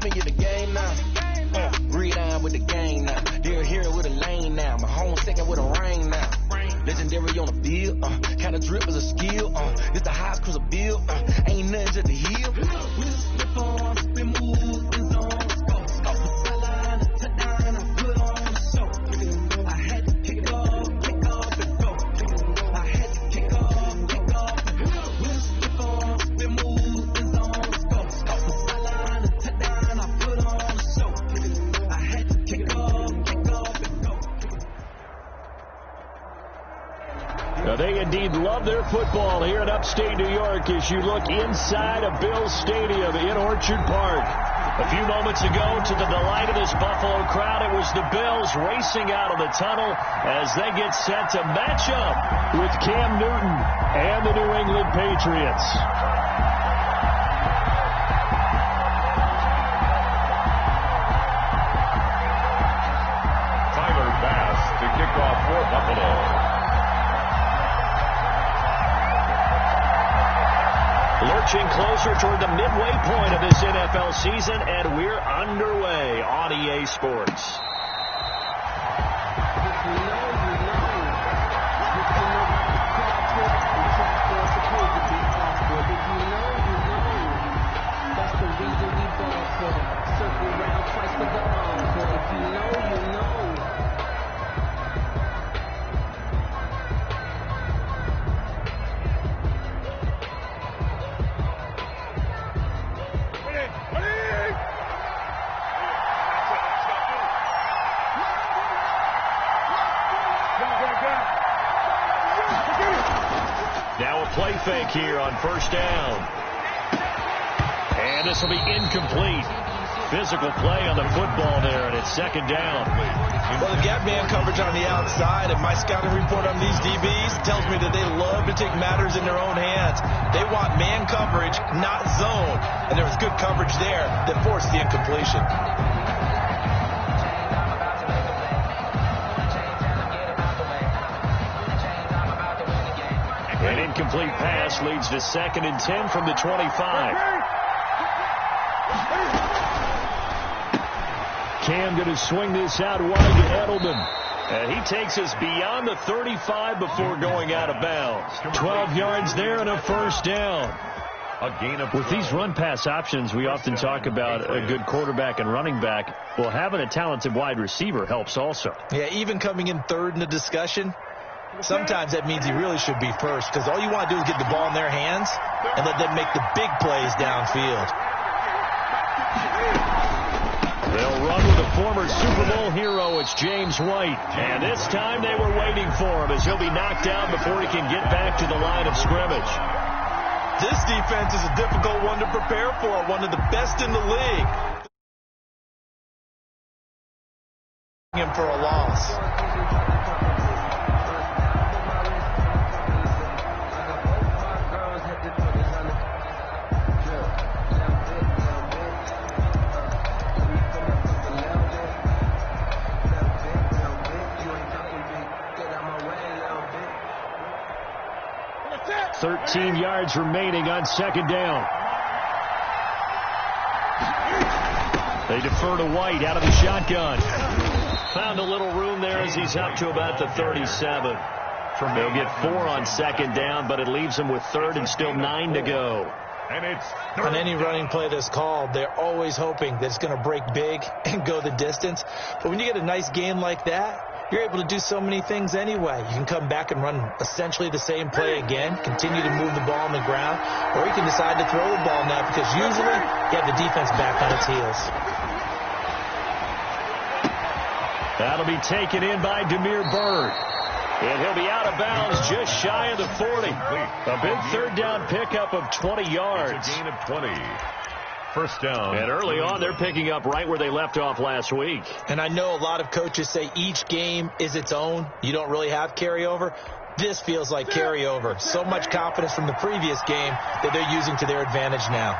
familiar the game now. Read on with the game now. They're here with a lane now. My home second with a rain now. Legendary on the field. Kinda drip is a skill. This the highest cruiser bill. Ain't nothing just the hill. We'll slip on, spin move, and zone. Scope the sideline, touchdown, I put on the show. I had to kick off, and go. I had to kick off, and go. We'll slip on, spin move, and zone. Scope the sideline, touchdown, I put on the show. I had to kick off, and go. Now they indeed love their football here in upstate New York as you look inside of Bills Stadium in Orchard Park. A few moments ago, to the delight of this Buffalo crowd, it was the Bills racing out of the tunnel as they get set to match up with Cam Newton and the New England Patriots. Tyler Bass to kick off for Buffalo. Lurching closer toward the midway point of this NFL season, and we're underway on EA Sports. Now a play fake here on first down. And this will be incomplete. Physical play on the football there, and it's second down. Well, the gap man coverage on the outside, and my scouting report on these DBs tells me that they love to take matters in their own hands. They want man coverage, not zone. And there was good coverage there that forced the incompletion. An incomplete pass leads to 2nd and 10 from the 25. Cam going to swing this out wide to Edelman. And he takes us beyond the 35 before going out of bounds. 12 yards there and a first down. With these run-pass options, we often talk about a good quarterback and running back. Well, having a talented wide receiver helps also. Yeah, even coming in third in the discussion, sometimes that means he really should be first, because all you want to do is get the ball in their hands and let them make the big plays downfield. They'll run with a former Super Bowl hero. It's James White. And this time they were waiting for him as he'll be knocked down before he can get back to the line of scrimmage. This defense is a difficult one to prepare for, one of the best in the league. Him for a loss. Thirteen yards remaining on second down. They defer to White out of the shotgun. Found a little room there as he's up to about the 37. They'll get 4 on second down, but it leaves them with 3rd and still 9 to go. And it's on any running play that's called, they're always hoping that it's going to break big and go the distance. But when you get a nice game like that, you're able to do so many things anyway. You can come back and run essentially the same play again, continue to move the ball on the ground, or you can decide to throw the ball now because usually you have the defense back on its heels. That'll be taken in by Demir Bird. And he'll be out of bounds just shy of the 40. A big third down pickup of 20 yards. It's a gain of 20. First down. And early on, they're picking up right where they left off last week. And I know a lot of coaches say each game is its own. You don't really have carryover. This feels like carryover. So much confidence from the previous game that they're using to their advantage now.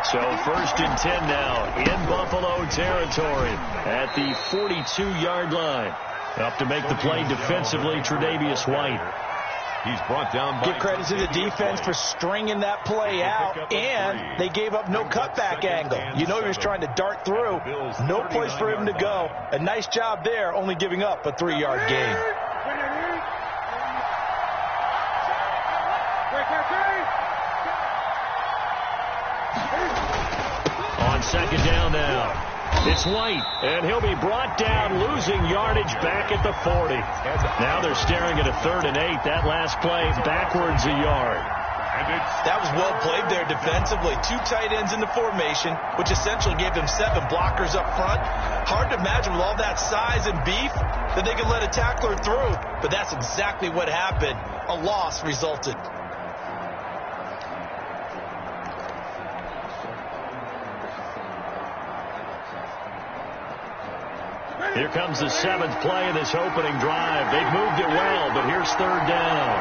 So 1st and 10 now in Buffalo territory at the 42-yard line. Up to make the play defensively, Tre'Davious White. He's brought down by... Give credit to the defense for stringing that play out, and they gave up no cutback angle. You know he was trying to dart through. No place for him to go. A nice job there, only giving up a 3-yard gain. On second down now. It's White, and he'll be brought down, losing yardage back at the 40. Now they're staring at a 3rd and 8. That last play backwards a yard. That was well played there defensively. 2 tight ends in the formation, which essentially gave them 7 blockers up front. Hard to imagine with all that size and beef that they could let a tackler through. But that's exactly what happened. A loss resulted. Here comes the 7th play of this opening drive. They've moved it well, but here's 3rd down.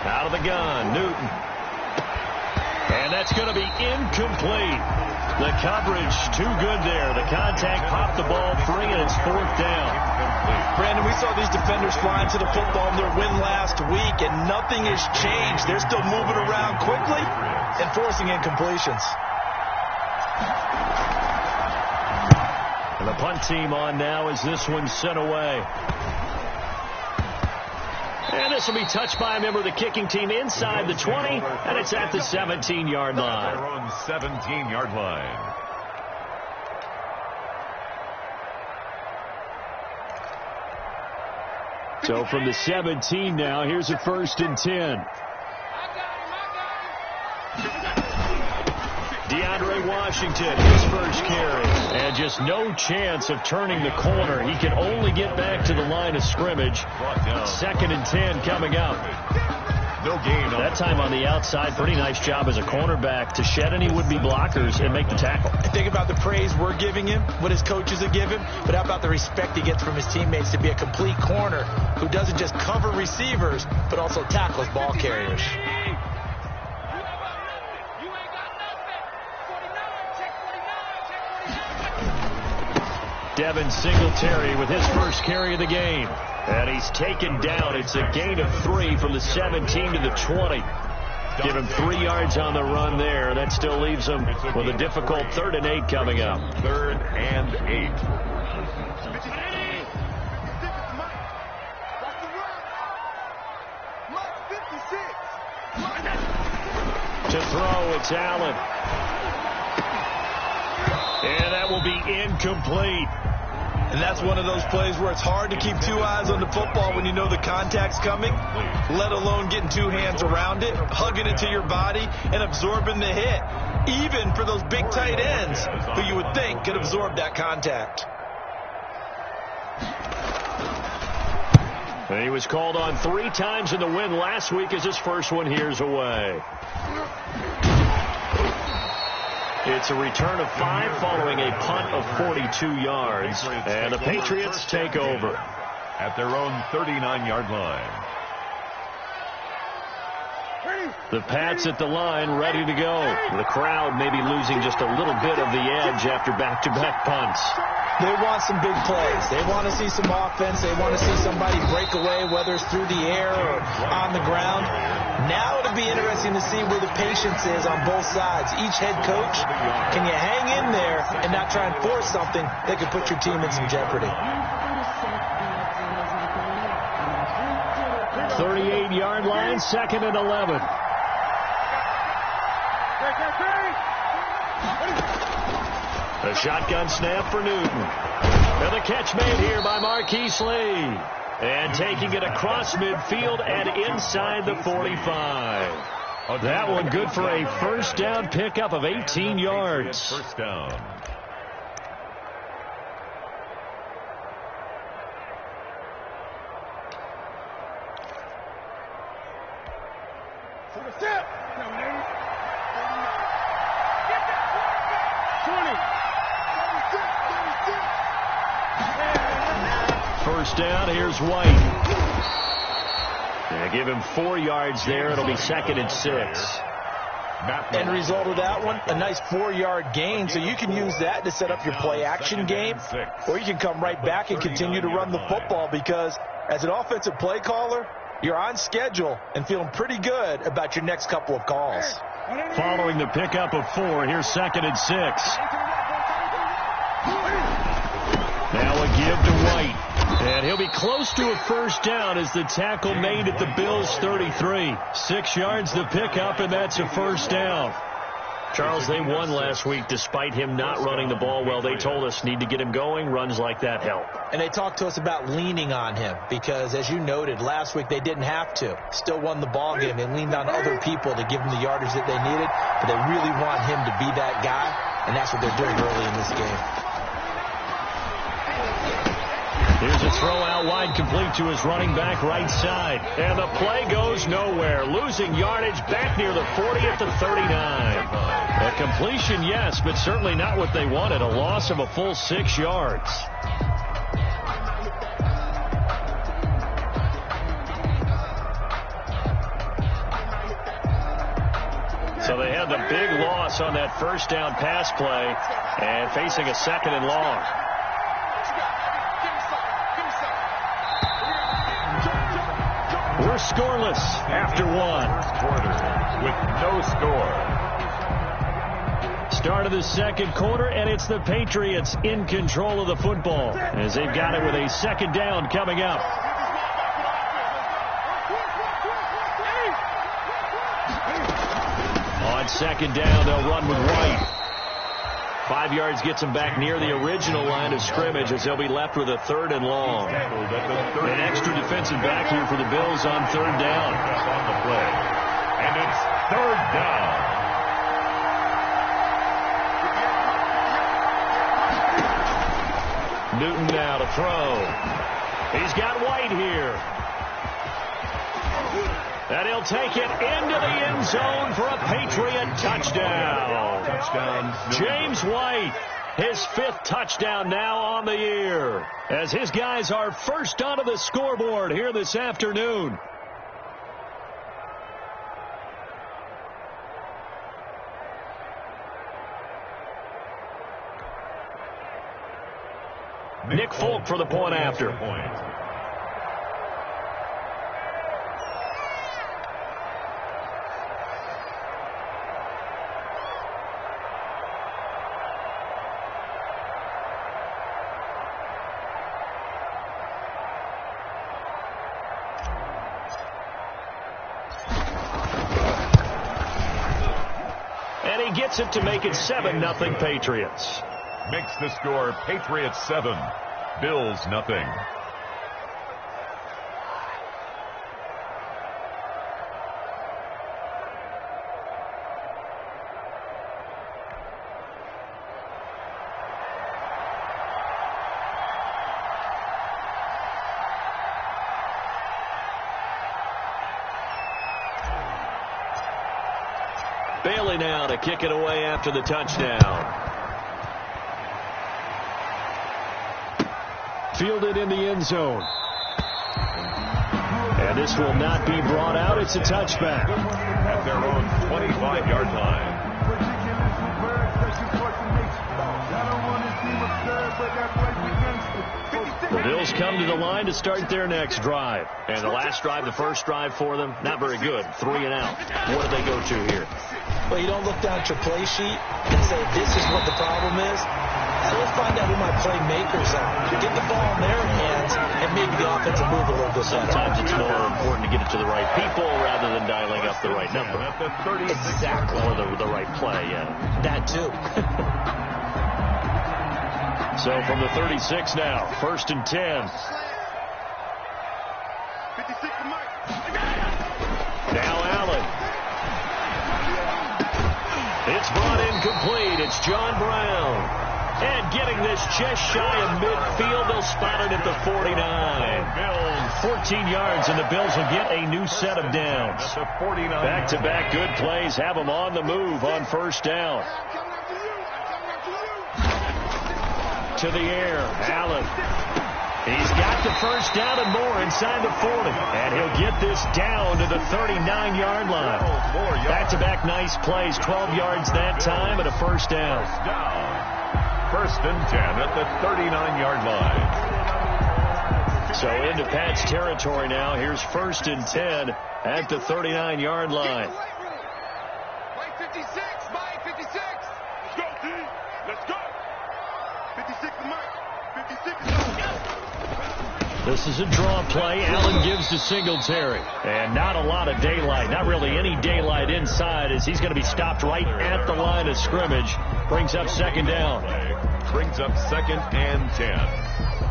Out of the gun, Newton. And that's going to be incomplete. The coverage too good there. The contact popped the ball free, and it's 4th down. Brandon, we saw these defenders flying to the football in their win last week, and nothing has changed. They're still moving around quickly and forcing incompletions. And the punt team on now as this one's sent away. And this will be touched by a member of the kicking team inside the 20, and it's at the 17-yard line. They're on the 17-yard line. So from the 17 now, here's a 1st and 10. DeAndre Washington, his first carry. And just no chance of turning the corner. He can only get back to the line of scrimmage. 2nd and 10 coming up. No gain. That time on the outside, pretty nice job as a cornerback to shed any would-be blockers and make the tackle. Think about the praise we're giving him, what his coaches have given, but how about the respect he gets from his teammates to be a complete corner who doesn't just cover receivers, but also tackles ball carriers. Devin Singletary with his first carry of the game. And he's taken down. It's a gain of 3 from the 17 to the 20. Give him 3 yards on the run there. That still leaves him with a difficult 3rd and 8 coming up. 3rd and 8. To throw, it's Allen. And that will be incomplete. And that's one of those plays where it's hard to keep 2 eyes on the football when you know the contact's coming, let alone getting 2 hands around it, hugging it to your body, and absorbing the hit, even for those big tight ends who you would think could absorb that contact. And he was called on 3 times in the win last week as his first one here's away. It's a return of 5 following a punt of 42 yards. And the Patriots take over at their own 39-yard line. The Pats at the line, ready to go. The crowd maybe losing just a little bit of the edge after back-to-back punts. They want some big plays. They want to see some offense. They want to see somebody break away, whether it's through the air or on the ground. Now it'll be interesting to see where the patience is on both sides. Each head coach, can you hang in there and not try and force something that could put your team in some jeopardy? 38-yard line, 2nd and 11. A shotgun snap for Newton. And the catch made here by Marquise Lee. And taking it across midfield and inside the 45. That one good for a first down pickup of 18 yards. First down. First down, here's White. Yeah, give him 4 yards there. It'll be 2nd and 6. End result of that one, a nice 4-yard gain. So you can use that to set up your play-action game, or you can come right back and continue to run the football, because as an offensive play caller, you're on schedule and feeling pretty good about your next couple of calls. Following the pickup of 4, here's 2nd and 6. Now a give to White. And he'll be close to a first down as the tackle made at the Bills' 33. 6 yards to pick up, and that's a first down. Charles, they won last week despite him not running the ball well. They told us need to get him going. Runs like that help. And they talked to us about leaning on him because, as you noted, last week they didn't have to. Still won the ball game. They leaned on other people to give them the yardage that they needed, but they really want him to be that guy, and that's what they're doing early in this game. Here's a throw out wide, complete to his running back right side. And the play goes nowhere. Losing yardage back near the 40 at the 39. A completion, yes, but certainly not what they wanted. A loss of a full 6 yards. So they had the big loss on that first down pass play and facing a 2nd and long. We're scoreless after 1. Quarter with no score. Start of the 2nd quarter, and it's the Patriots in control of the football as they've got it with a 2nd down coming up. On 2nd down, they'll run with White. 5 yards gets them back near the original line of scrimmage as they'll be left with a 3rd and long. An extra defensive back here for the Bills on 3rd down. On the play. And it's 3rd down. Newton now to throw. He's got White here. And he'll take it into the end zone for a Patriot touchdown. James White, his 5th touchdown now on the year, as his guys are first onto the scoreboard here this afternoon. Nick Folk for the point after. Gets it to make it 7-0 Patriots. Makes the score Patriots 7, Bills nothing. Bailey now to kick it away after the touchdown. Fielded in the end zone. And this will not be brought out. It's a touchback. At their own 25-yard line. The Bills come to the line to start their next drive. And the last drive, the first drive for them, not very good. 3 and out. What do they go to here? Well, you don't look down at your play sheet and say, this is what the problem is. So let's find out who my playmakers are. Get the ball in their hands and maybe the offense will move a little bit. Sometimes it's more important to get it to the right people rather than dialing up the right number. Exactly. Or the right play, yeah. That too. So from the 36 now, 1st and 10. Now Allen. It's brought in complete. It's John Brown. And getting this just shy of midfield, they'll spot it at the 49. 14 yards, and the Bills will get a new set of downs. Back-to-back good plays have them on the move on 1st down. To the air, Allen. He's got the a first down and more inside the 40. And he'll get this down to the 39-yard line. Back-to-back nice plays, 12 yards that time and a first down. First and 10 at the 39-yard line. So into Pat's territory now. Here's first and 10 at the 39-yard line. Mike 56, Mike 56. Let's go, D. Let's go. 56 to Mike. 56 is This is a draw play. Allen gives to Singletary. And not a lot of daylight. Not really any daylight inside as he's going to be stopped right at the line of scrimmage. Brings up second down. Brings up second and 10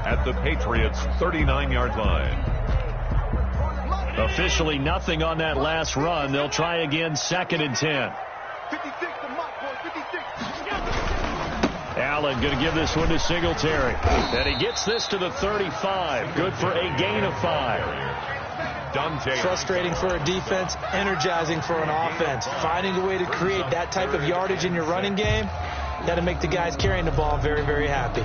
at the Patriots' 39-yard line. Officially nothing on that last run. They'll try again second and 10. 56 to Mike, boy. 56. Allen going to give this one to Singletary. And he gets this to the 35. Good for a gain of 5. Frustrating for a defense, energizing for an offense. Finding a way to create that type of yardage in your running game, got to make the guys carrying the ball very, very happy.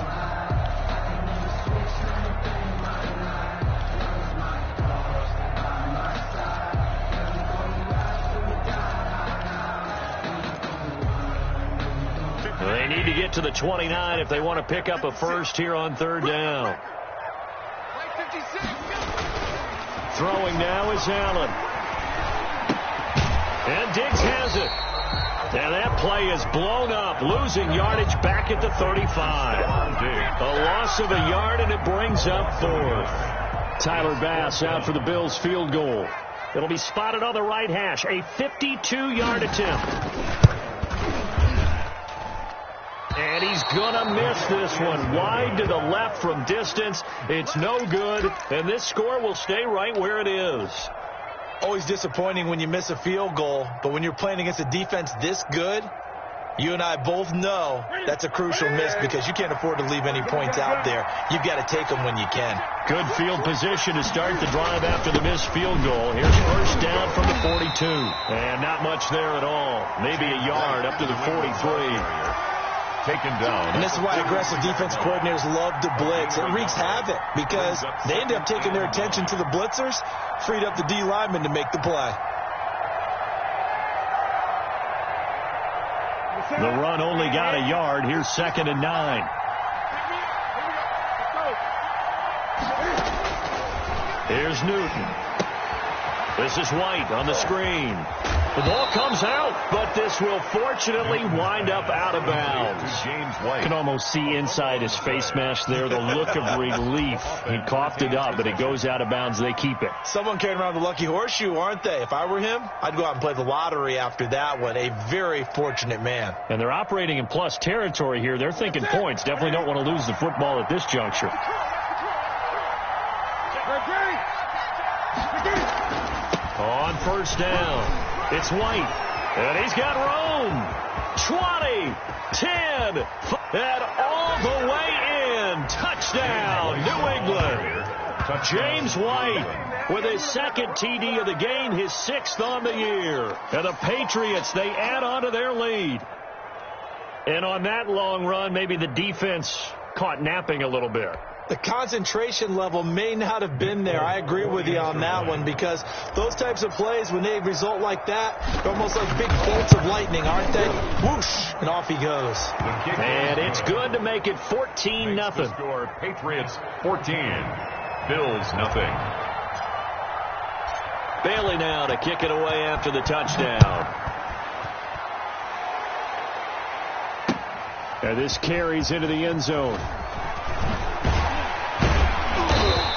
They need to get to the 29 if they want to pick up a first here on third down. Throwing now is Allen. And Diggs has it. And that play is blown up, losing yardage back at the 35. A loss of a yard, and it brings up fourth. Tyler Bass out for the Bills field goal. It'll be spotted on the right hash. A 52-yard attempt. And he's going to miss this one. Wide to the left from distance. It's no good, and this score will stay right where it is. Always disappointing when you miss a field goal, but when you're playing against a defense this good, you and I both know that's a crucial miss because you can't afford to leave any points out there. You've got to take them when you can. Good field position to start the drive after the missed field goal. Here's first down from the 42. And not much there at all. Maybe a yard up to the 43. Taken down. And this is why aggressive defensive coordinators love to blitz. It wreaks havoc because they end up taking their attention to the blitzers, freed up the D lineman to make the play. The run only got a yard. Here's second and 9. Here's Newton. This is White on the screen. The ball comes out, but this will fortunately wind up out of bounds. James White. You can almost see inside his face mask there the look of relief. He coughed it up, but it goes out of bounds. They keep it. Someone carrying around the lucky horseshoe, aren't they? If I were him, I'd go out and play the lottery after that one. A very fortunate man. And they're operating in plus territory here. They're thinking points. Definitely don't want to lose the football at this juncture. On first down, it's White, and he's got room. 20, 10, and all the way in. Touchdown, New England. James White with his second TD of the game, his 6th on the year. And the Patriots, they add on to their lead. And on that long run, maybe the defense caught napping a little bit. The concentration level may not have been there. I agree with you on that one because those types of plays, when they result like that, they're almost like big bolts of lightning, aren't they? Whoosh, and off he goes. And it's good to make it 14-0. Score Patriots 14, Bills nothing. Bailey now to kick it away after the touchdown. And this carries into the end zone.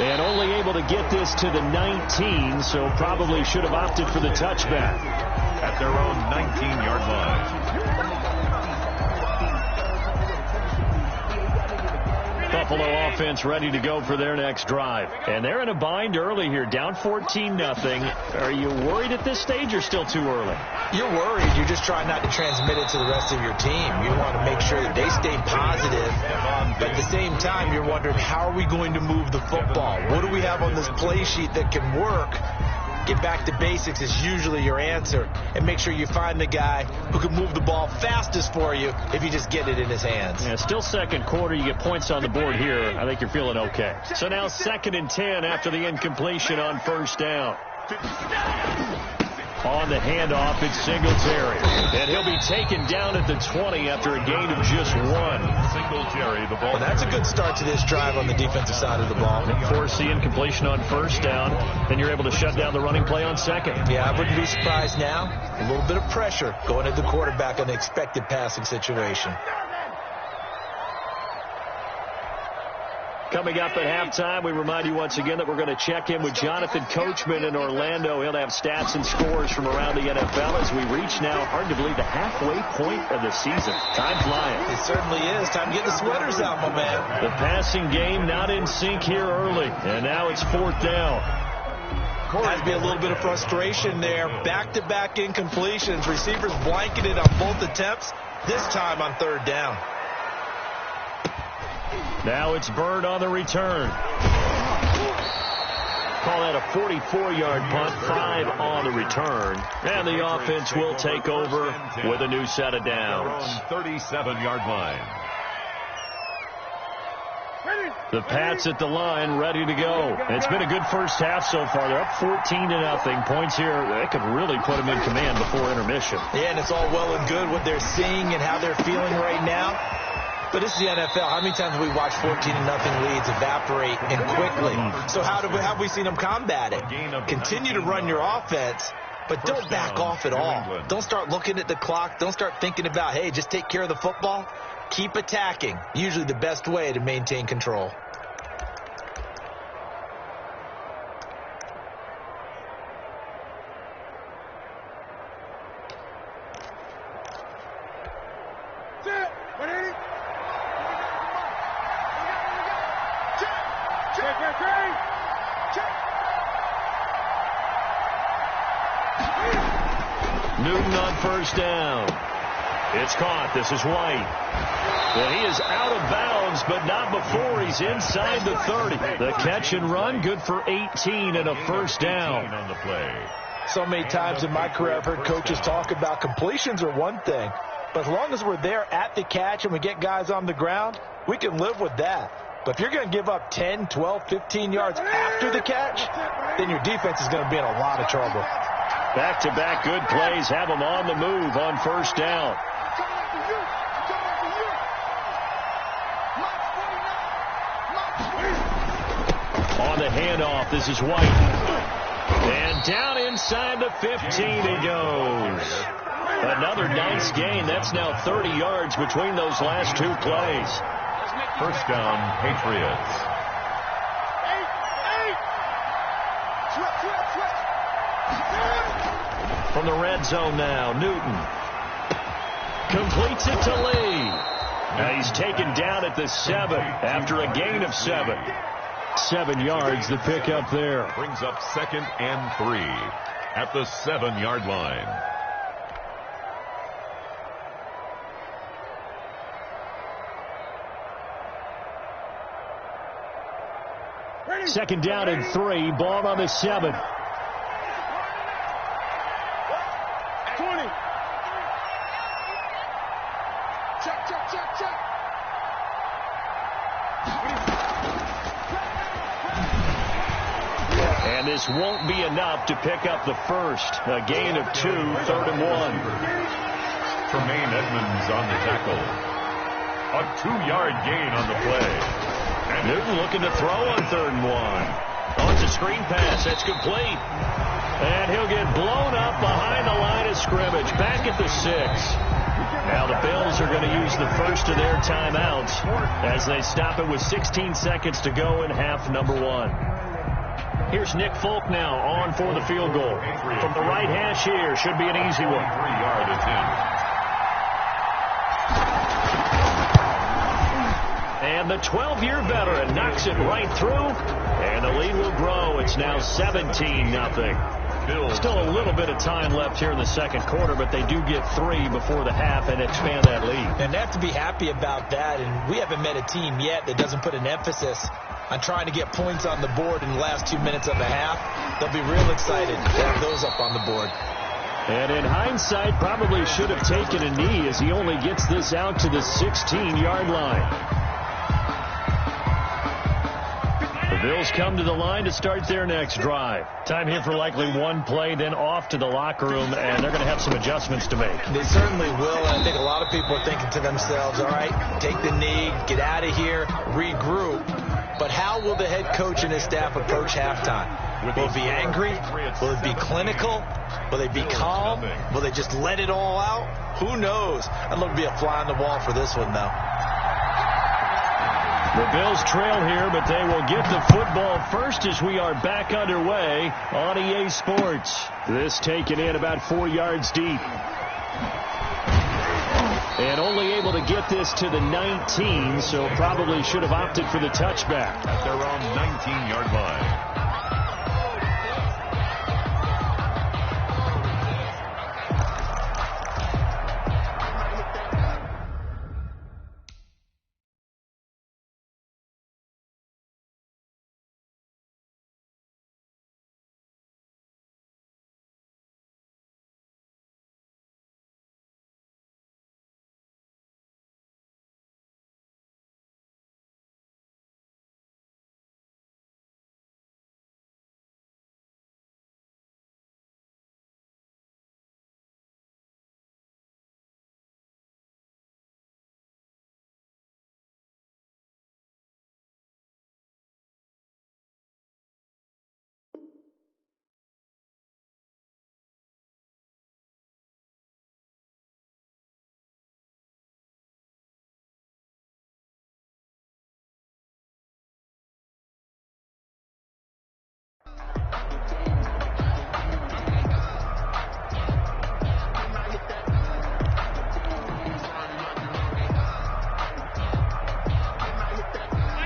And only able to get this to the 19, so probably should have opted for the touchback. At their own 19-yard line. Buffalo offense ready to go for their next drive. And they're in a bind early here, down 14-0. Are you worried at this stage or still too early? You're worried. You're just trying not to transmit it to the rest of your team. You want to make sure that they stay positive. But at the same time, you're wondering, how are we going to move the football? What do we have on this play sheet that can work get back to basics is usually your answer. And make sure you find the guy who can move the ball fastest for you if you just get it in his hands. Yeah, still second quarter. You get points on the board here. I think you're feeling okay. So now 2nd and 10 after the incompletion on first down. On the handoff, it's Singletary. And he'll be taken down at the 20 after a gain of just 1. Singletary, the ball. Well, that's a good start to this drive on the defensive side of the ball. Force the incompletion on first down, then you're able to shut down the running play on second. Yeah, I wouldn't be surprised now. A little bit of pressure going at the quarterback on the expected passing situation. Coming up at halftime, we remind you once again that we're going to check in with Jonathan Coachman in Orlando. He'll have stats and scores from around the NFL as we reach now, hard to believe, the halfway point of the season. Time flying. It certainly is. Time to get the sweaters out, my man. The passing game not in sync here early, and now it's 4th down. Has to be a little bit of frustration there. Back-to-back incompletions. Receivers blanketed on both attempts, this time on 3rd down. Now it's Bird on the return. Call that a 44-yard punt, 5 on the return. And the offense will take over with a new set of downs. 37-yard line. The Pats at the line, ready to go. And it's been a good first half so far. They're up 14-0. Points here, they could really put them in command before intermission. Yeah, and it's all well and good what they're seeing and how they're feeling right now. But this is the NFL. How many times have we watched 14-0 leads evaporate and quickly? So how have we seen them combat it? Continue to run your offense, but don't back off at all. Don't start looking at the clock. Don't start thinking about, hey, just take care of the football. Keep attacking. Usually the best way to maintain control. Newton on first down. It's caught. This is White. And he is out of bounds, but not before he's inside the 30. The catch and run, good for 18 and a first down. On the play. So many times in my career I've heard coaches talk about completions are one thing, but as long as we're there at the catch and we get guys on the ground, we can live with that. But if you're going to give up 10, 12, 15 yards after the catch, then your defense is going to be in a lot of trouble. Back-to-back good plays have them on the move on first down. On the handoff, this is White. And down inside the 15 he goes. Another nice gain. That's now 30 yards between those last 2 plays. First down, Patriots. From the red zone now, Newton completes it to Lee. Now he's taken down at the 7 after a gain of 7. 7 yards, the pickup there. Brings up 2nd and 3 at the 7-yard line. Second down and 3, ball on the 7. 20. Check. And this won't be enough to pick up the first. A gain of 2, 3rd and 1. Tremaine Edmonds on the tackle. A 2-yard gain on the play. And Newton looking to throw on 3rd and 1. Oh, it's a screen pass. That's complete. And he'll get blown up behind the line of scrimmage. Back at the 6. Now the Bills are going to use the first of their timeouts as they stop it with 16 seconds to go in half number 1. Here's Nick Folk now on for the field goal. From the right hash here, should be an easy one. 3-yard attempt. And the 12-year veteran knocks it right through, and the lead will grow. It's now 17-0. Bills. Still a little bit of time left here in the second quarter, but they do get 3 before the half and expand that lead. And they have to be happy about that, and we haven't met a team yet that doesn't put an emphasis on trying to get points on the board in the last 2 minutes of the half. They'll be real excited to have those up on the board. And in hindsight, probably should have taken a knee as he only gets this out to the 16-yard line. The Bills come to the line to start their next drive. Time here for likely one play, then off to the locker room, and they're going to have some adjustments to make. They certainly will, and I think a lot of people are thinking to themselves, all right, take the knee, get out of here, regroup. But how will the head coach and his staff approach halftime? Will it be angry? Will it be clinical? Will they be calm? Will they just let it all out? Who knows? I'd love to be a fly on the wall for this one, though. The Bills trail here, but they will get the football first as we are back underway on EA Sports. This taken in about 4 yards deep. And only able to get this to the 19, so probably should have opted for the touchback. At their own 19-yard line.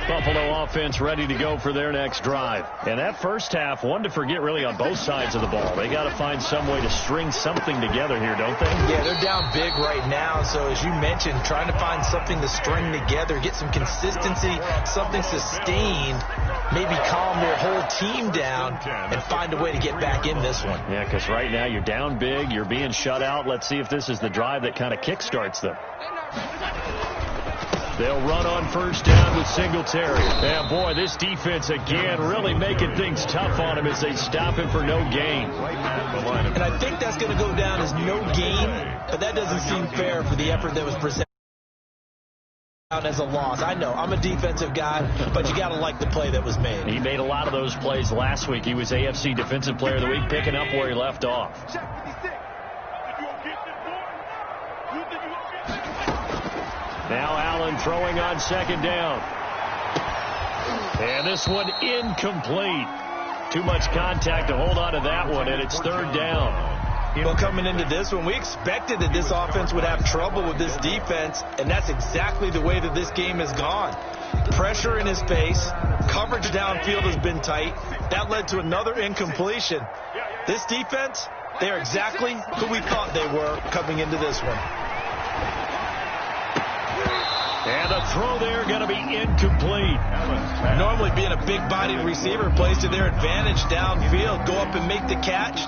Buffalo offense ready to go for their next drive. And that first half, one to forget really on both sides of the ball. They got to find some way to string something together here, don't they? Yeah, they're down big right now. So as you mentioned, trying to find something to string together, get some consistency, something sustained, maybe calm their whole team down and find a way to get back in this one. Yeah, because right now you're down big, you're being shut out. Let's see if this is the drive that kind of kickstarts them. They'll run on first down with Singletary. And boy, this defense again really making things tough on him as they stop him for no gain. And I think that's going to go down as no gain, but that doesn't seem fair for the effort that was presented as a loss. I know, I'm a defensive guy, but you got to like the play that was made. He made a lot of those plays last week. He was AFC Defensive Player of the Week, picking up where he left off. Now Allen throwing on second down. And this one incomplete. Too much contact to hold on to that one, and it's third down. Well, coming into this one, we expected that this offense would have trouble with this defense, and that's exactly the way that this game has gone. Pressure in his face, coverage downfield has been tight. That led to another incompletion. This defense, they're exactly who we thought they were coming into this one. And the throw there going to be incomplete. Normally being a big-bodied receiver plays to their advantage downfield. Go up and make the catch,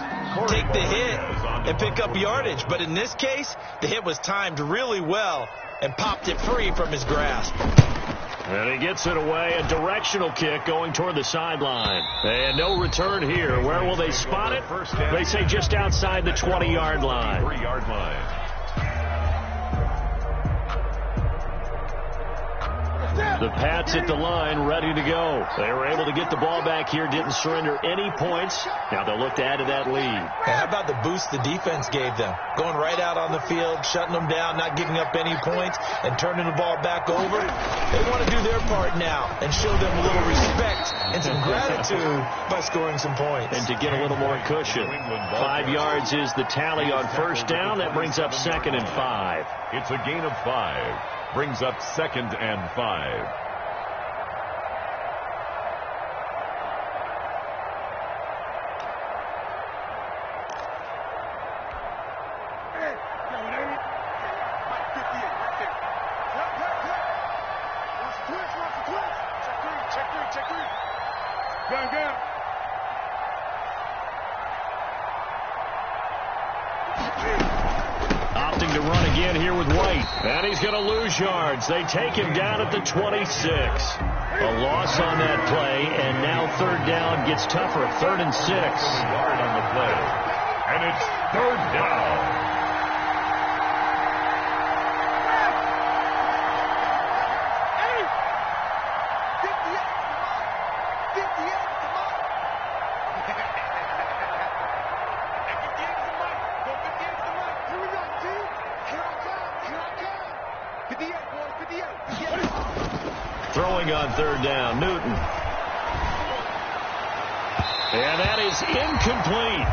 take the hit, and pick up yardage. But in this case, the hit was timed really well and popped it free from his grasp. And he gets it away. A directional kick going toward the sideline. And no return here. Where will they spot it? They say just outside the 20-yard line. 3-yard line. The Pats at the line, ready to go. They were able to get the ball back here, didn't surrender any points. Now they'll look to add to that lead. And how about the boost the defense gave them? Going right out on the field, shutting them down, not giving up any points, and turning the ball back over. They want to do their part now and show them a little respect and some gratitude by scoring some points. And to get a little more cushion. 5 yards is the tally on first down. That brings up 2nd and 5. It's a gain of 5. Brings up 2nd and 5. run again here with White. And he's going to lose yards. They take him down at the 26. A loss on that play, and now third down gets tougher. 3rd and 6. Yard on the play. And it's 3rd down. Throwing on 3rd down, Newton. And that is incomplete.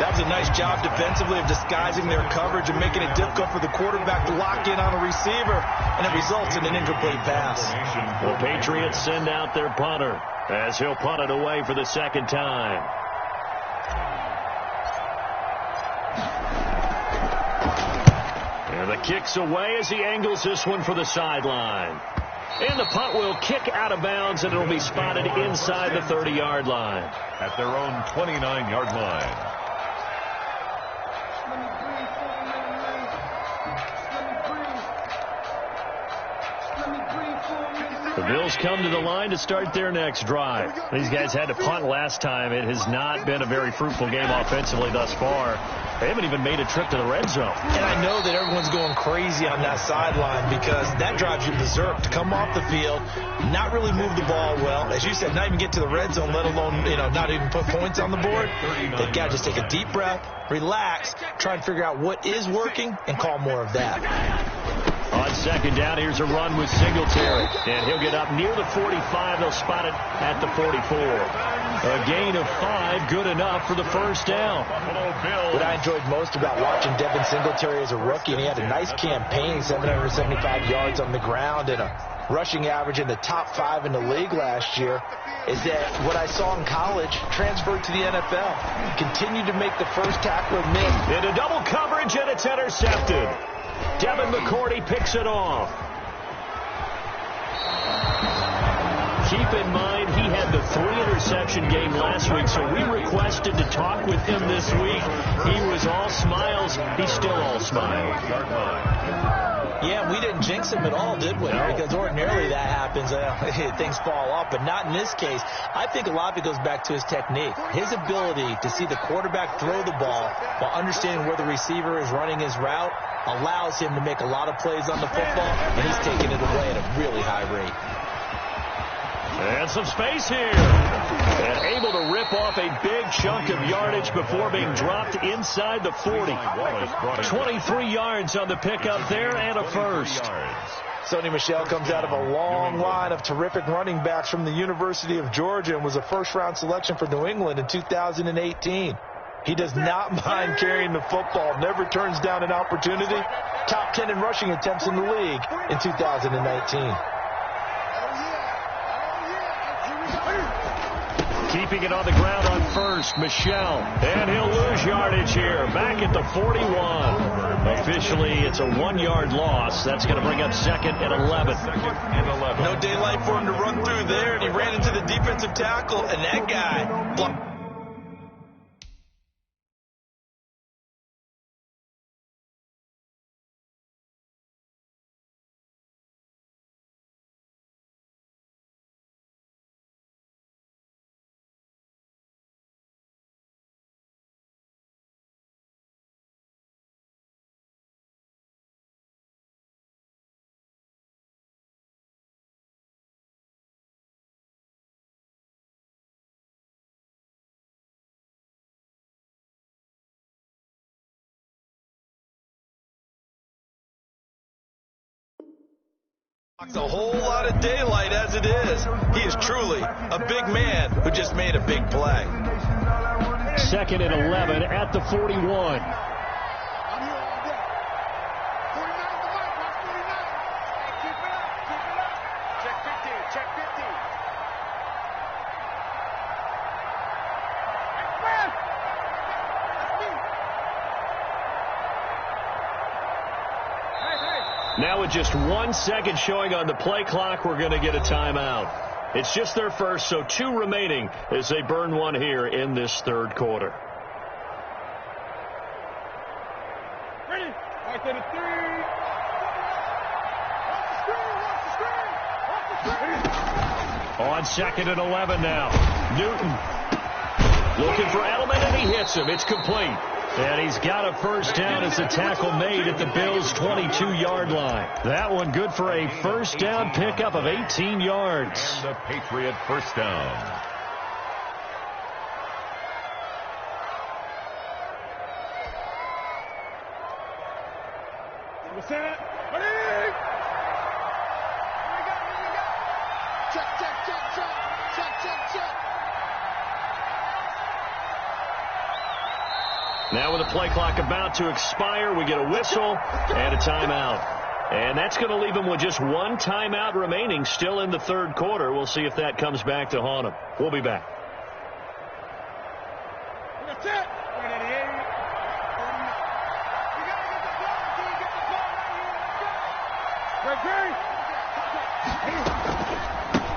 That was a nice job defensively of disguising their coverage and making it difficult for the quarterback to lock in on a receiver, and it results in an incomplete pass. The Patriots send out their punter as he'll punt it away for the 2nd time. And the kick's away as he angles this one for the sideline. And the punt will kick out of bounds, and it'll be spotted inside the 30-yard line. At their own 29-yard line. The Bills come to the line to start their next drive. These guys had to punt last time. It has not been a very fruitful game offensively thus far. They haven't even made a trip to the red zone. And I know that everyone's going crazy on that sideline because that drives you berserk to come off the field, not really move the ball well. As you said, not even get to the red zone, let alone, not even put points on the board. They've got to just take a deep breath, relax, try and figure out what is working, and call more of that. On 2nd down, here's a run with Singletary. And he'll get up near the 45. They'll spot it at the 44. A gain of 5, good enough for the 1st down. What I enjoyed most about watching Devin Singletary as a rookie, and he had a nice campaign, 775 yards on the ground and a rushing average in the top 5 in the league last year, is that what I saw in college transferred to the NFL. Continued to make the first tackler miss. Into double coverage, and it's intercepted. Devin McCourty picks it off. Keep in mind, he had the 3-interception game last week, so we requested to talk with him this week. He was all smiles. He's still all smiles. Yeah, we didn't jinx him at all, did we? No. Because ordinarily that happens. Things fall off, but not in this case. I think a lot of it goes back to his technique. His ability to see the quarterback throw the ball while understanding where the receiver is running his route allows him to make a lot of plays on the football, and he's taking it away at a really high rate. And some space here. And able to rip off a big chunk of yardage before being dropped inside the 40. 23 yards on the pickup there and a first. Sonny Michel comes out of a long line of terrific running backs from the University of Georgia and was a first-round selection for New England in 2018. He does not mind carrying the football, never turns down an opportunity. Top 10 in rushing attempts in the league in 2019. Keeping it on the ground on first, Michel. And he'll lose yardage here, back at the 41. Officially, it's a 1-yard loss. That's going to bring up 2nd and 11. No daylight for him to run through there, and he ran into the defensive tackle, and that guy blocked. A whole lot of daylight as it is. He is truly a big man who just made a big play. 2nd and 11 at the 41. Now with just 1 second showing on the play clock, we're going to get a timeout. It's just their first, so 2 remaining as they burn one here in this 3rd quarter. Ready? All right, On 2nd and 11 now. Newton looking for Edelman, and he hits him. It's complete. And he's got a first down as a tackle made at the Bills' 22-yard line. That one good for a first down pickup of 18 yards. And the Patriot first down. What's that? Now with the play clock about to expire, we get a whistle and a timeout. And that's going to leave him with just one timeout remaining still in the third quarter. We'll see if that comes back to haunt him. We'll be back. That's it.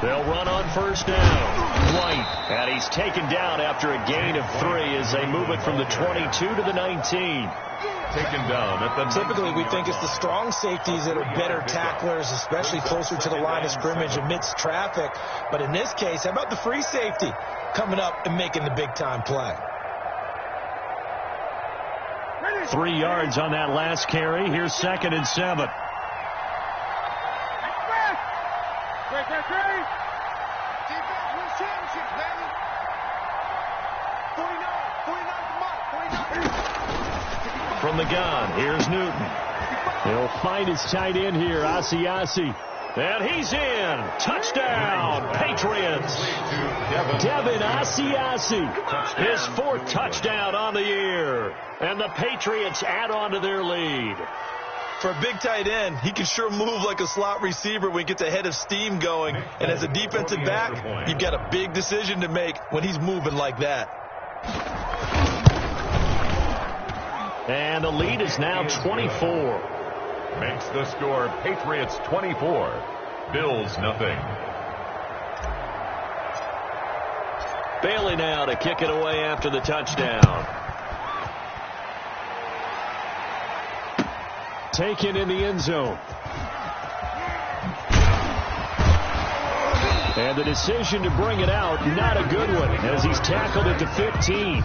They'll run on first down. White, and he's taken down after a gain of 3 as they move it from the 22 to the 19. Taken down at the Typically, we think it's the strong safeties that are better tacklers, especially closer to the line of scrimmage amidst traffic. But in this case, how about the free safety coming up and making the big-time play? 3 yards on that last carry. Here's 2nd and 7. From the gun, here's Newton. He'll find his tight end here, Asiasi. And he's in. Touchdown, Patriots. Devin Asiasi, his 4th touchdown on the year. And the Patriots add on to their lead. For a big tight end, he can sure move like a slot receiver when he gets a head of steam going. And as a defensive back, you've got a big decision to make when he's moving like that. And the lead is now 24. Makes the score Patriots 24, Bills nothing. Bailey now to kick it away after the touchdown. Taken in the end zone. And the decision to bring it out, not a good one, as he's tackled at the 15.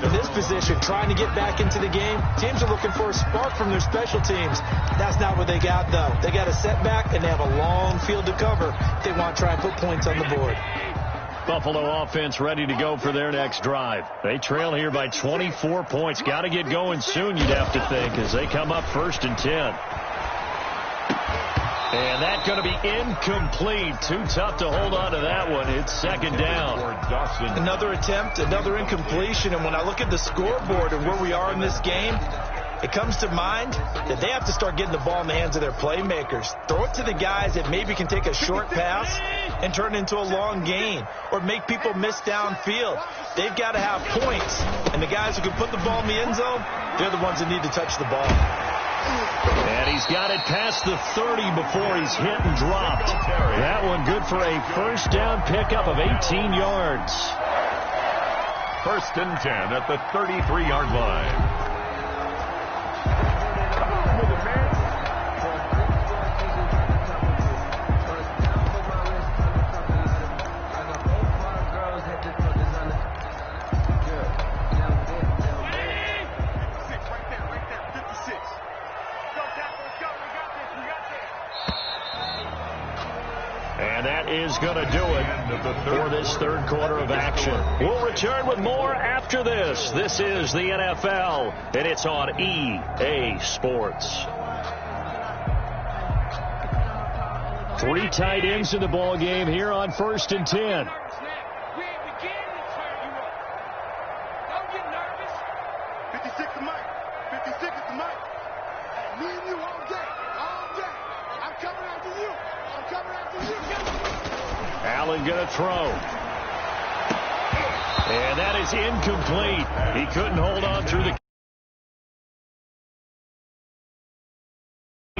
In this position, trying to get back into the game, teams are looking for a spark from their special teams. That's not what they got, though. They got a setback, and they have a long field to cover if they want to try and put points on the board. Buffalo offense ready to go for their next drive. They trail here by 24 points. Got to get going soon, you'd have to think, as they come up 1st and 10. And that's going to be incomplete. Too tough to hold on to that one. It's 2nd down. Another attempt, another incompletion. And when I look at the scoreboard and where we are in this game, it comes to mind that they have to start getting the ball in the hands of their playmakers. Throw it to the guys that maybe can take a short pass and turn it into a long gain or make people miss downfield. They've got to have points. And the guys who can put the ball in the end zone, they're the ones that need to touch the ball. And he's got it past the 30 before he's hit and dropped. That one good for a first down pickup of 18 yards. 1st and 10 at the 33-yard line. And that is going to do it for this third quarter of action. We'll return with more after this. This is the NFL, and it's on EA Sports. 3 tight ends in the ball game here on 1st and 10. Allen going to throw. And that is incomplete. He couldn't hold on through the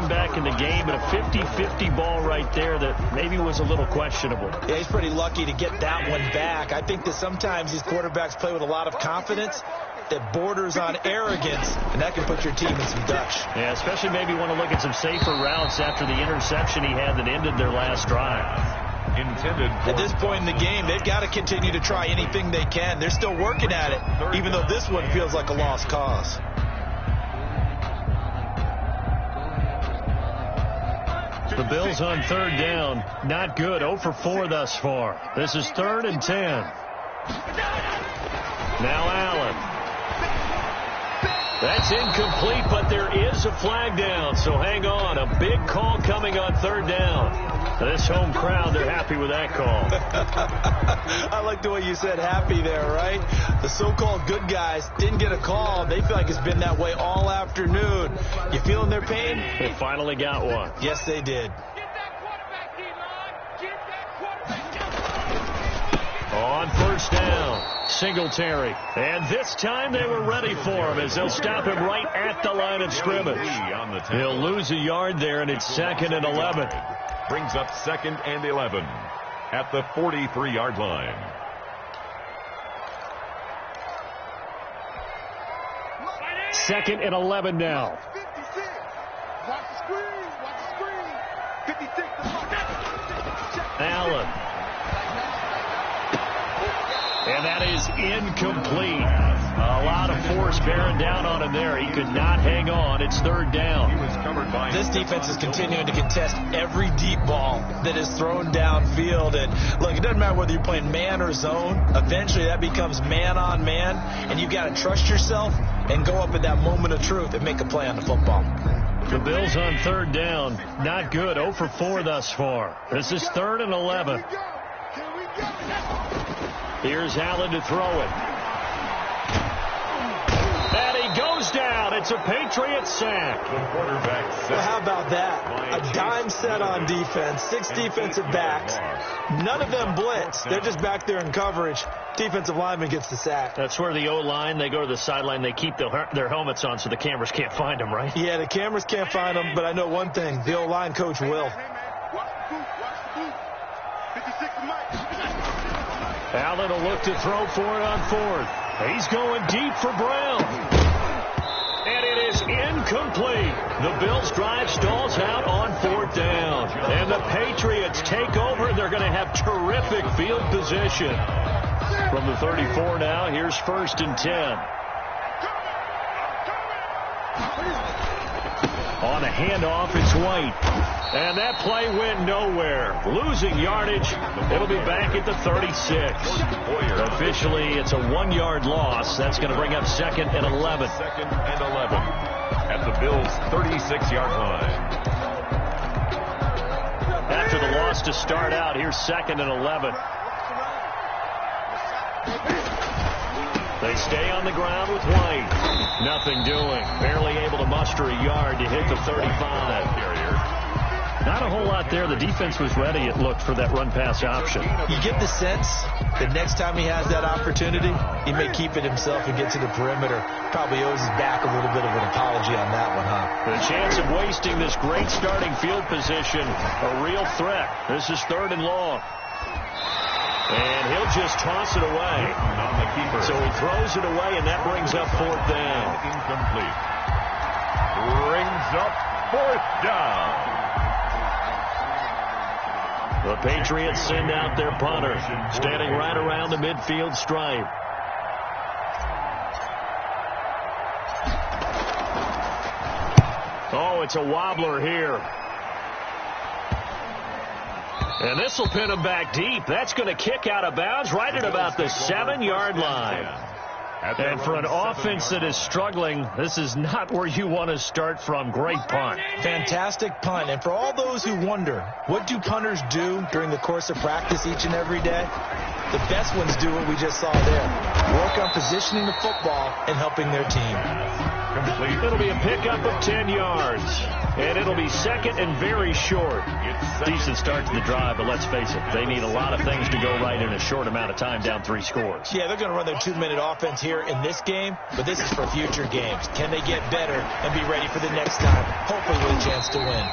back in the game, and a 50-50 ball right there that maybe was a little questionable. Yeah, he's pretty lucky to get that one back. I think that sometimes these quarterbacks play with a lot of confidence, that borders on arrogance, and that can put your team in some Dutch. Yeah, especially maybe want to look at some safer routes after the interception he had that ended their last drive. At this point in the game, they've got to continue to try anything they can. They're still working at it, even though this one feels like a lost cause. The Bills on third down. Not good. 0 for 4 thus far. This is 3rd and 10. Now Allen. That's incomplete, but there is a flag down, so hang on. A big call coming on third down. This home crowd, they're happy with that call. I like the way you said happy there, right? The so-called good guys didn't get a call. They feel like it's been that way all afternoon. You feeling their pain? They finally got one. Yes, they did. On first down, Singletary. And this time they were ready for him as they'll stop him right at the line of scrimmage. He'll lose a yard there, and it's 2nd and 11. Brings up 2nd and 11 at the 43-yard line. Second and 11 now. Allen. And that is incomplete. A lot of force bearing down on him there. He could not hang on. It's 3rd down. This defense is continuing to contest every deep ball that is thrown downfield. And look, it doesn't matter whether you're playing man or zone. Eventually that becomes man on man. And you've got to trust yourself and go up at that moment of truth and make a play on the football. The Bills on 3rd down. Not good. 0 for 4 thus far. This is 3rd and 11. Here's Allen to throw it. And he goes down. It's a Patriot sack. Well, how about that? A dime set on defense. 6 defensive backs. None of them blitz. They're just back there in coverage. Defensive lineman gets the sack. That's where the O-line, they go to the sideline, they keep their helmets on so the cameras can't find them, right? Yeah, the cameras can't find them, but I know one thing. The O-line coach will. Allen will look to throw for it on 4th. He's going deep for Brown. And it is incomplete. The Bills' drive stalls out on 4th down. And the Patriots take over. They're going to have terrific field position. From the 34 now, here's 1st and 10. On a handoff, it's White. And that play went nowhere. Losing yardage. It'll be back at the 36. Officially, it's a 1-yard loss. That's going to bring up 2nd and 11. 2nd and 11 at the Bills' 36-yard line. After the loss to start out, here's 2nd and 11. They stay on the ground with White. Nothing doing. Barely able to muster a yard to hit the 35. Not a whole lot there. The defense was ready, it looked, for that run-pass option. You get the sense that next time he has that opportunity, he may keep it himself and get to the perimeter. Probably owes his back a little bit of an apology on that one, huh? The chance of wasting this great starting field position, a real threat. This is 3rd and long. And he'll just toss it away. On the keeper. So he throws it away, and that brings up 4th down. Incomplete. Brings up 4th down. The Patriots send out their punter, standing right around the midfield stripe. Oh, it's a wobbler here. And this will pin him back deep. That's going to kick out of bounds right at about the 7-yard line. And for an offense that is struggling, this is not where you want to start from. Great punt. Fantastic punt. And for all those who wonder, what do punters do during the course of practice each and every day? The best ones do what we just saw there. Work on positioning the football and helping their team. Complete. It'll be a pickup of 10 yards. And it'll be 2nd and very short. Decent start to the drive, but let's face it, they need a lot of things to go right in a short amount of time, down 3 scores. Yeah, they're going to run their 2-minute offense here in this game, but this is for future games. Can they get better and be ready for the next time, hopefully with a chance to win?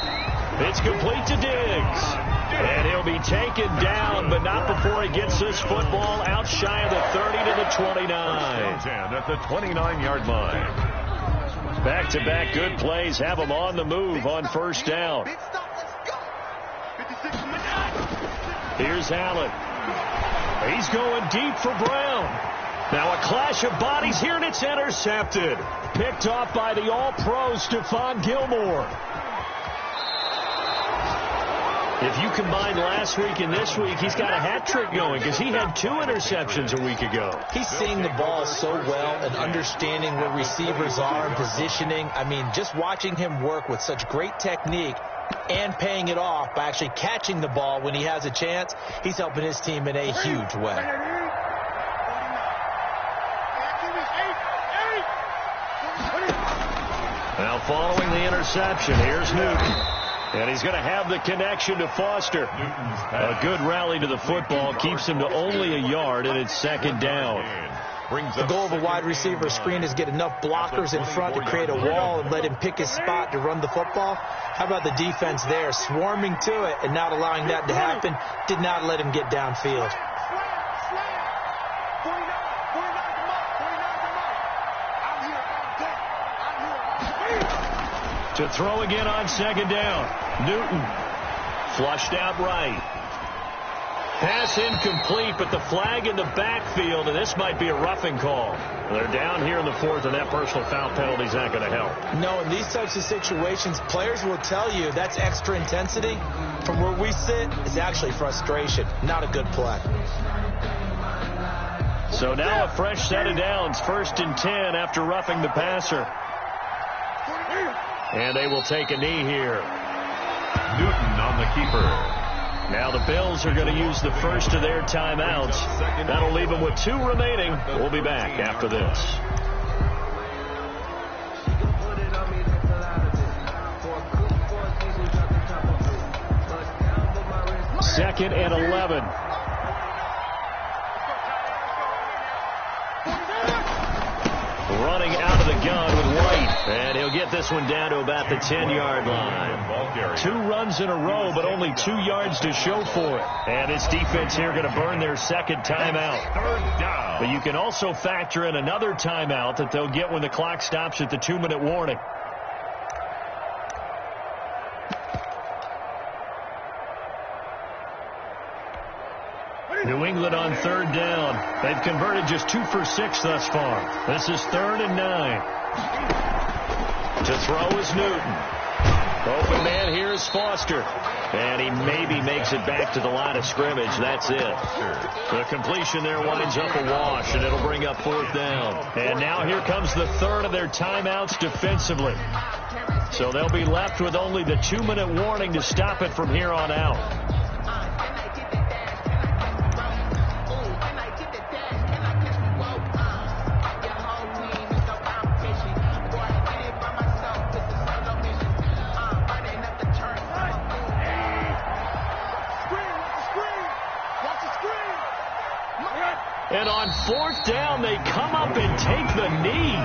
It's complete to Diggs. And he'll be taken down, but not before he gets this football out shy of the 30 to the 29. At the 29-yard line. Back-to-back good plays have him on the move on first down. Here's Allen. He's going deep for Brown. Now a clash of bodies here, and it's intercepted. Picked off by the All-Pro Stephon Gilmore. If you combine last week and this week, he's got a hat trick going because he had 2 interceptions a week ago. He's seeing the ball so well and understanding where receivers are and positioning. I mean, just watching him work with such great technique and paying it off by actually catching the ball when he has a chance, he's helping his team in a huge way. Now following the interception, here's Newton. And he's going to have the connection to Foster. A good rally to the football keeps him to only a yard, and it's second down. The goal of a wide receiver screen is get enough blockers in front to create a wall and let him pick his spot to run the football. How about the defense there, swarming to it and not allowing that to happen? Did not let him get downfield. To throw again on second down. Newton flushed out right. Pass incomplete, but the flag in the backfield, and this might be a roughing call. They're down here in the 4th, and that personal foul penalty is not going to help. No, in these types of situations, players will tell you that's extra intensity. From where we sit, it's actually frustration. Not a good play. So now a fresh set of downs. 1st and 10 after roughing the passer. And they will take a knee here. Newton on the keeper. Now the Bills are going to use the first of their timeouts. That'll leave them with 2 remaining. We'll be back after this. 2nd and 11. Running out of the gun with White. And he'll get this one down to about the 10-yard line. 2 runs in a row, but only 2 yards to show for it. And this defense here going to burn their second timeout. But you can also factor in another timeout that they'll get when the clock stops at the 2-minute warning. New England on 3rd down. They've converted just 2 for 6 thus far. This is 3rd and 9. To throw is Newton. Open man here is Foster. And he maybe makes it back to the line of scrimmage. That's it. The completion there winds up a wash, and it'll bring up 4th down. And now here comes the 3rd of their timeouts defensively. So they'll be left with only the 2-minute warning to stop it from here on out. And on 4th down, they come up and take the knee.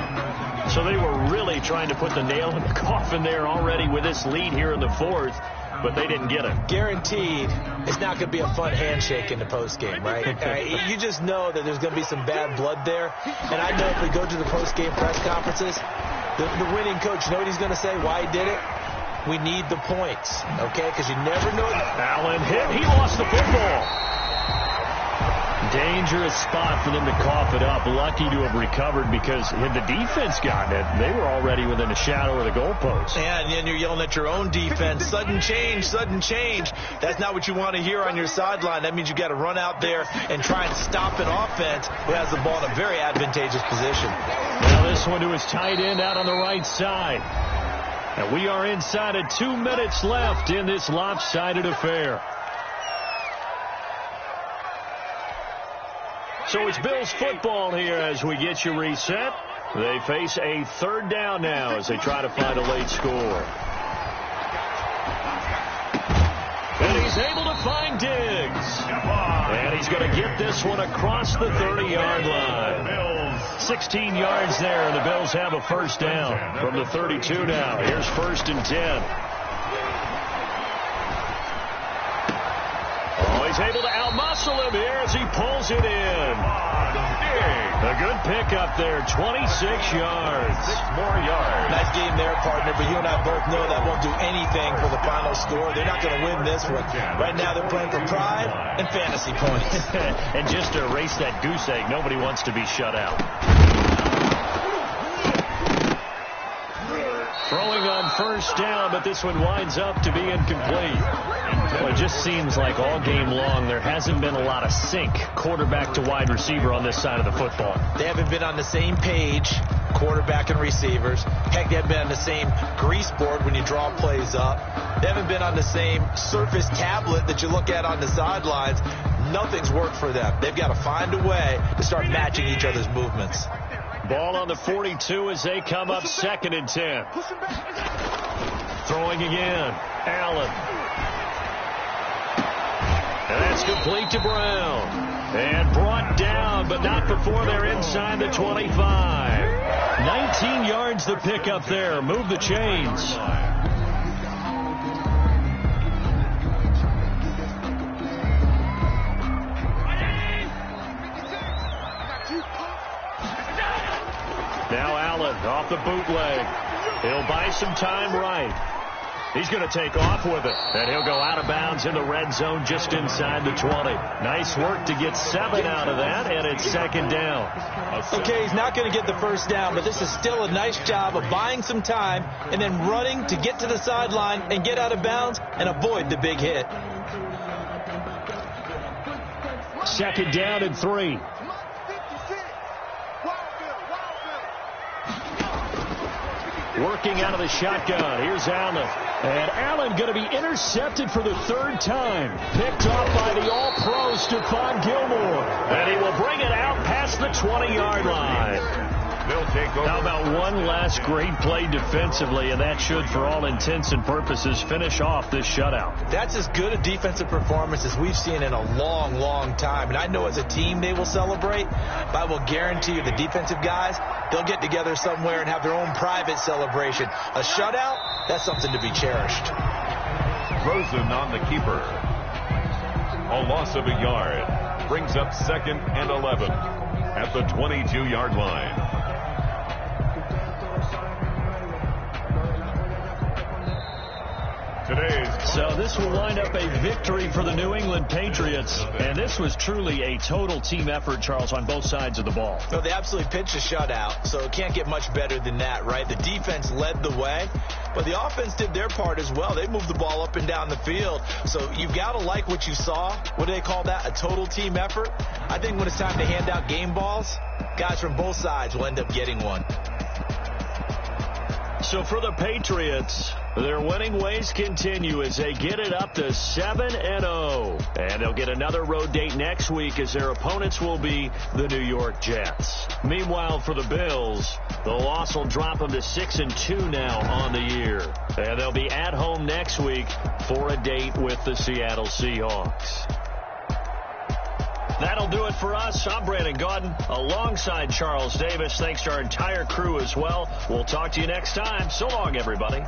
So they were really trying to put the nail in the coffin there already with this lead here in the 4th, but they didn't get it. Guaranteed, it's not going to be a fun handshake in the postgame, right? You just know that there's going to be some bad blood there. And I know if we go to the postgame press conferences, the winning coach, you know what he's going to say, why he did it? We need the points, okay? Because you never know. Allen hit. He lost the football. Dangerous spot for them to cough it up. Lucky to have recovered because had the defense gotten it, they were already within a shadow of the goalpost. Yeah, and then you're yelling at your own defense. Sudden change, sudden change. That's not what you want to hear on your sideline. That means you got to run out there and try and stop an offense who has the ball in a very advantageous position. Now this one to his tight end out on the right side. And we are inside of 2 minutes left in this lopsided affair. So it's Bills football here as we get you reset. They face a 3rd down now as they try to find a late score. And he's able to find Diggs. And he's going to get this one across the 30-yard line. 16 yards there, and the Bills have a 1st down from the 32 now. Here's 1st and 10. is able to outmuscle him here as he pulls it in. A good pickup there, 26 yards. 6 more yards. Nice game there, partner, but you and I both know that won't do anything for the final score. They're not going to win this one. Right now they're playing for pride and fantasy points. And just to erase that goose egg, nobody wants to be shut out. Throwing on first down, but this one winds up to be incomplete. Well, it just seems like all game long there hasn't been a lot of sync quarterback to wide receiver on this side of the football. They haven't been on the same page, quarterback and receivers. Heck, they haven't been on the same grease board when you draw plays up. They haven't been on the same Surface tablet that you look at on the sidelines. Nothing's worked for them. They've got to find a way to start matching each other's movements. Ball on the 42 as they come up 2nd and 10. Throwing again. Allen. And that's complete to Brown. And brought down, but not before they're inside the 25. 19 yards the pickup there. Move the chains. Now Allen off the bootleg. He'll buy some time right. He's going to take off with it. And he'll go out of bounds in the red zone just inside the 20. Nice work to get 7 out of that, and it's 2nd down. Okay, he's not going to get the first down, but this is still a nice job of buying some time and then running to get to the sideline and get out of bounds and avoid the big hit. 2nd down and 3. Working out of the shotgun. Here's Allen. And Allen going to be intercepted for the 3rd time. Picked off by the All-Pro Stephon Gilmore. And he will bring it out past the 20-yard line. They'll take over. How about one last great play defensively, and that should, for all intents and purposes, finish off this shutout. That's as good a defensive performance as we've seen in a long, long time. And I know as a team they will celebrate, but I will guarantee you the defensive guys, they'll get together somewhere and have their own private celebration. A shutout, that's something to be cherished. Rosen on the keeper. A loss of a yard. Brings up 2nd and 11 at the 22-yard line. So this will wind up a victory for the New England Patriots. And this was truly a total team effort, Charles, on both sides of the ball. No, they absolutely pitched a shutout, so it can't get much better than that, right? The defense led the way, but the offense did their part as well. They moved the ball up and down the field. So you've got to like what you saw. What do they call that? A total team effort? I think when it's time to hand out game balls, guys from both sides will end up getting one. So for the Patriots, their winning ways continue as they get it up to 7-0. And they'll get another road date next week as their opponents will be the New York Jets. Meanwhile, for the Bills, the loss will drop them to 6-2 now on the year. And they'll be at home next week for a date with the Seattle Seahawks. That'll do it for us. I'm Brandon Gaudin alongside Charles Davis. Thanks to our entire crew as well. We'll talk to you next time. So long, everybody.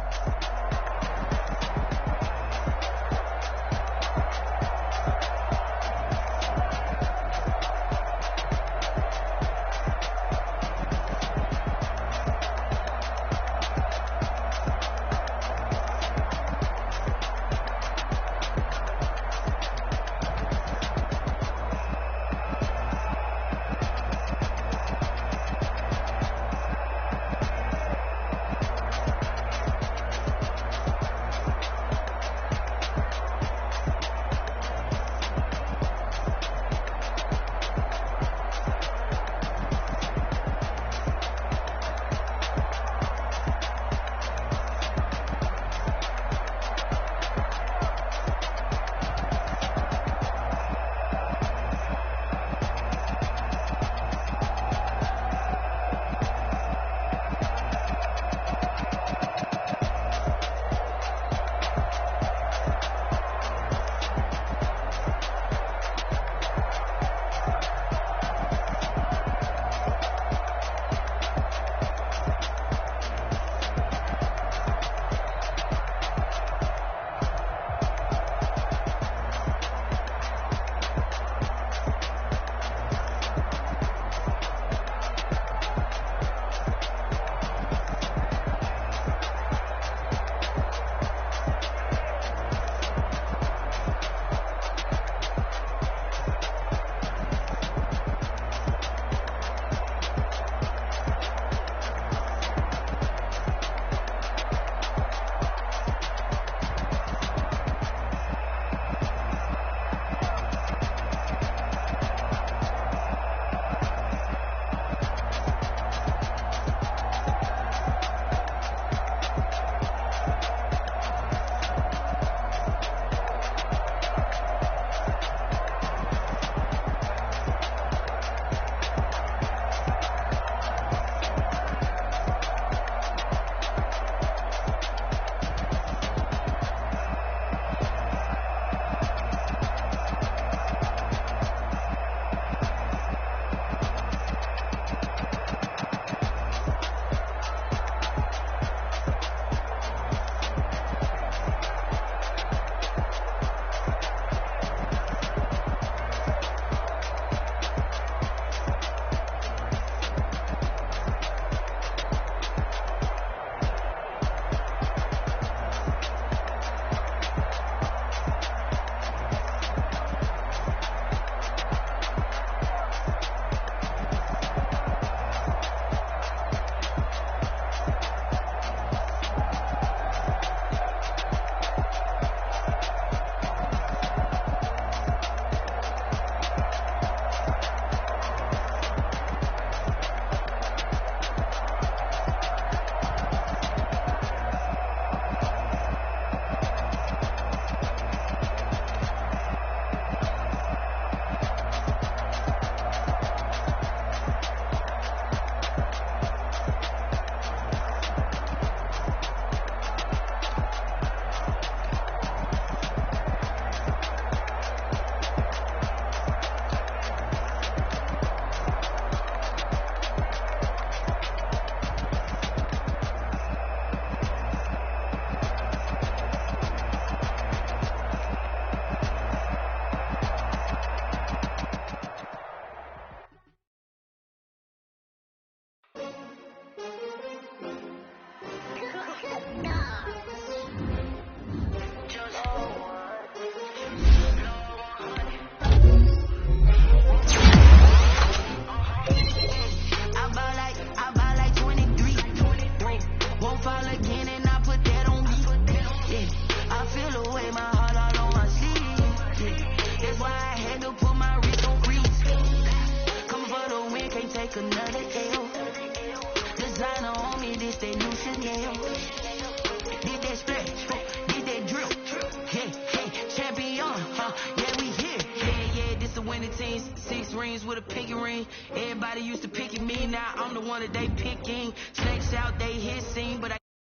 that new Chanel. Did that stretch, did that drip. Hey, champion, yeah, we here. Yeah, this a winning team. 6 rings with a pinky ring. Everybody used to picking me, now I'm the one that they picking. Snakes out, they hissing, but I